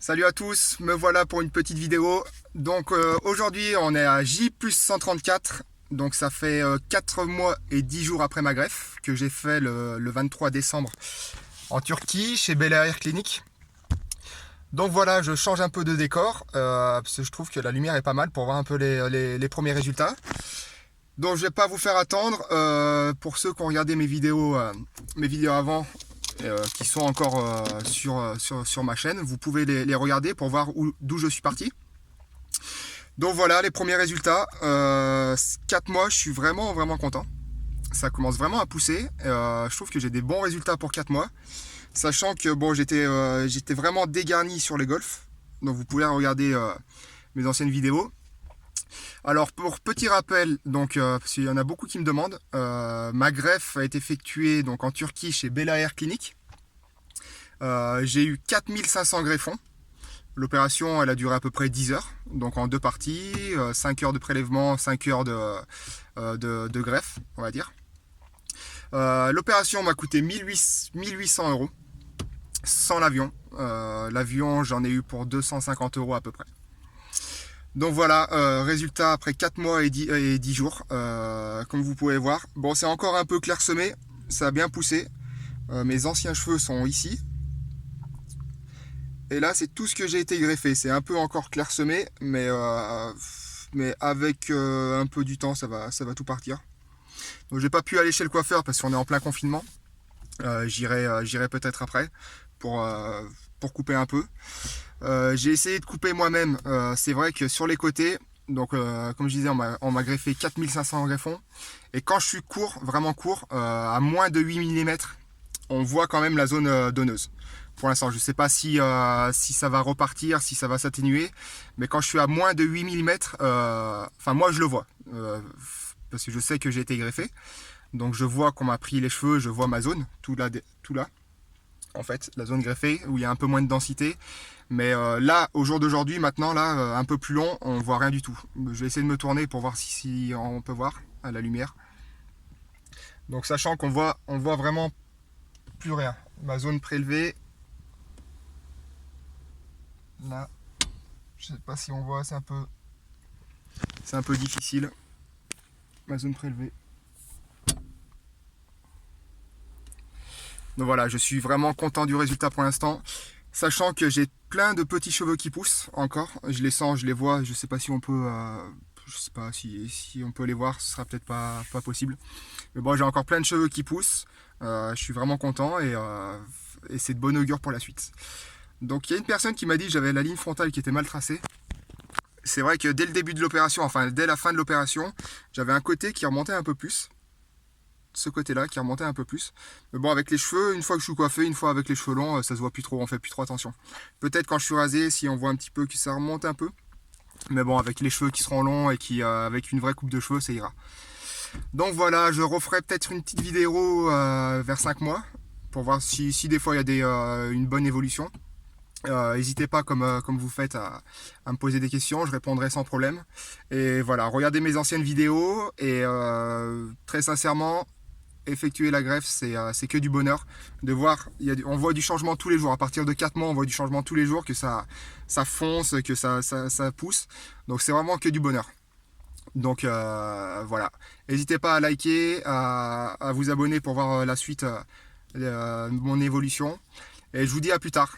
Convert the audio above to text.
Salut à tous, me voilà pour une petite vidéo. Donc aujourd'hui on est à J plus 134. Donc ça fait 4 mois et 10 jours après ma greffe que j'ai fait le 23 décembre en Turquie chez Belair Clinic. Donc voilà, je change un peu de décor parce que je trouve que la lumière est pas mal pour voir un peu les premiers résultats. Donc je vais pas vous faire attendre. Pour ceux qui ont regardé mes vidéos avant, qui sont encore sur ma chaîne, vous pouvez les regarder pour voir d'où je suis parti. Donc voilà les premiers résultats. 4 mois, je suis vraiment content. Ça commence vraiment à pousser. Je trouve que j'ai des bons résultats pour 4 mois. Sachant que bon, j'étais vraiment dégarni sur les golfs. Donc vous pouvez regarder mes anciennes vidéos. Alors pour petit rappel, donc parce qu'il y en a beaucoup qui me demandent, ma greffe a été effectuée donc en Turquie chez Belair Clinic. J'ai eu 4500 greffons. L'opération elle a duré à peu près 10 heures, donc en deux parties, 5 heures de prélèvement, 5 heures de greffe, on va dire. L'opération m'a coûté 1800 euros sans l'avion. L'avion j'en ai eu pour 250 euros à peu près. Donc voilà, résultat après 4 mois et 10 jours, comme vous pouvez voir. Bon, c'est encore un peu clairsemé, ça a bien poussé. Mes anciens cheveux sont ici. Et là, c'est tout ce que j'ai été greffé. C'est un peu encore clairsemé, mais avec un peu du temps, ça va tout partir. Donc j'ai pas pu aller chez le coiffeur parce qu'on est en plein confinement. J'irai peut-être après pour couper un peu. J'ai essayé de couper moi-même. C'est vrai que sur les côtés, donc comme je disais, on m'a greffé 4500 greffons. Et quand je suis court, vraiment court, à moins de 8 mm, on voit quand même la zone donneuse. Pour l'instant, je ne sais pas si ça va repartir, si ça va s'atténuer. Mais quand je suis à moins de 8 mm, enfin moi je le vois. Parce que je sais que j'ai été greffé. Donc je vois qu'on m'a pris les cheveux, je vois ma zone, tout là. En fait, la zone greffée, où il y a un peu moins de densité. Mais là, au jour d'aujourd'hui, maintenant, là, un peu plus long, on voit rien du tout. Je vais essayer de me tourner pour voir si on peut voir à la lumière. Donc sachant qu'on voit vraiment plus rien. Ma zone prélevée, là, je sais pas si on voit, c'est un peu difficile. Ma zone prélevée. Donc voilà, je suis vraiment content du résultat pour l'instant. Sachant que j'ai plein de petits cheveux qui poussent encore. Je les sens, je les vois. Je sais pas si on peut, je sais pas si on peut les voir. Ce sera peut-être pas possible. Mais bon, j'ai encore plein de cheveux qui poussent. Je suis vraiment content et c'est de bon augure pour la suite. Donc il y a une personne qui m'a dit que j'avais la ligne frontale qui était mal tracée. C'est vrai que dès le début de l'opération, enfin dès la fin de l'opération, j'avais un côté qui remontait un peu plus. Ce côté-là qui remontait un peu plus. Mais bon, avec les cheveux, une fois que je suis coiffé, une fois avec les cheveux longs, ça se voit plus trop, on fait plus trop attention. Peut-être quand je suis rasé, si on voit un petit peu que ça remonte un peu. Mais bon, avec les cheveux qui seront longs et avec une vraie coupe de cheveux, ça ira. Donc voilà, je referai peut-être une petite vidéo vers 5 mois pour voir si des fois il y a une bonne évolution. N'hésitez pas comme vous faites à me poser des questions, je répondrai sans problème. Et voilà, regardez mes anciennes vidéos et très sincèrement, effectuer la greffe, c'est que du bonheur de voir. On voit du changement tous les jours. À partir de 4 mois, on voit du changement tous les jours, que ça fonce, que ça pousse. Donc c'est vraiment que du bonheur. Donc voilà. N'hésitez pas à liker, à vous abonner pour voir la suite, mon évolution. Et je vous dis à plus tard.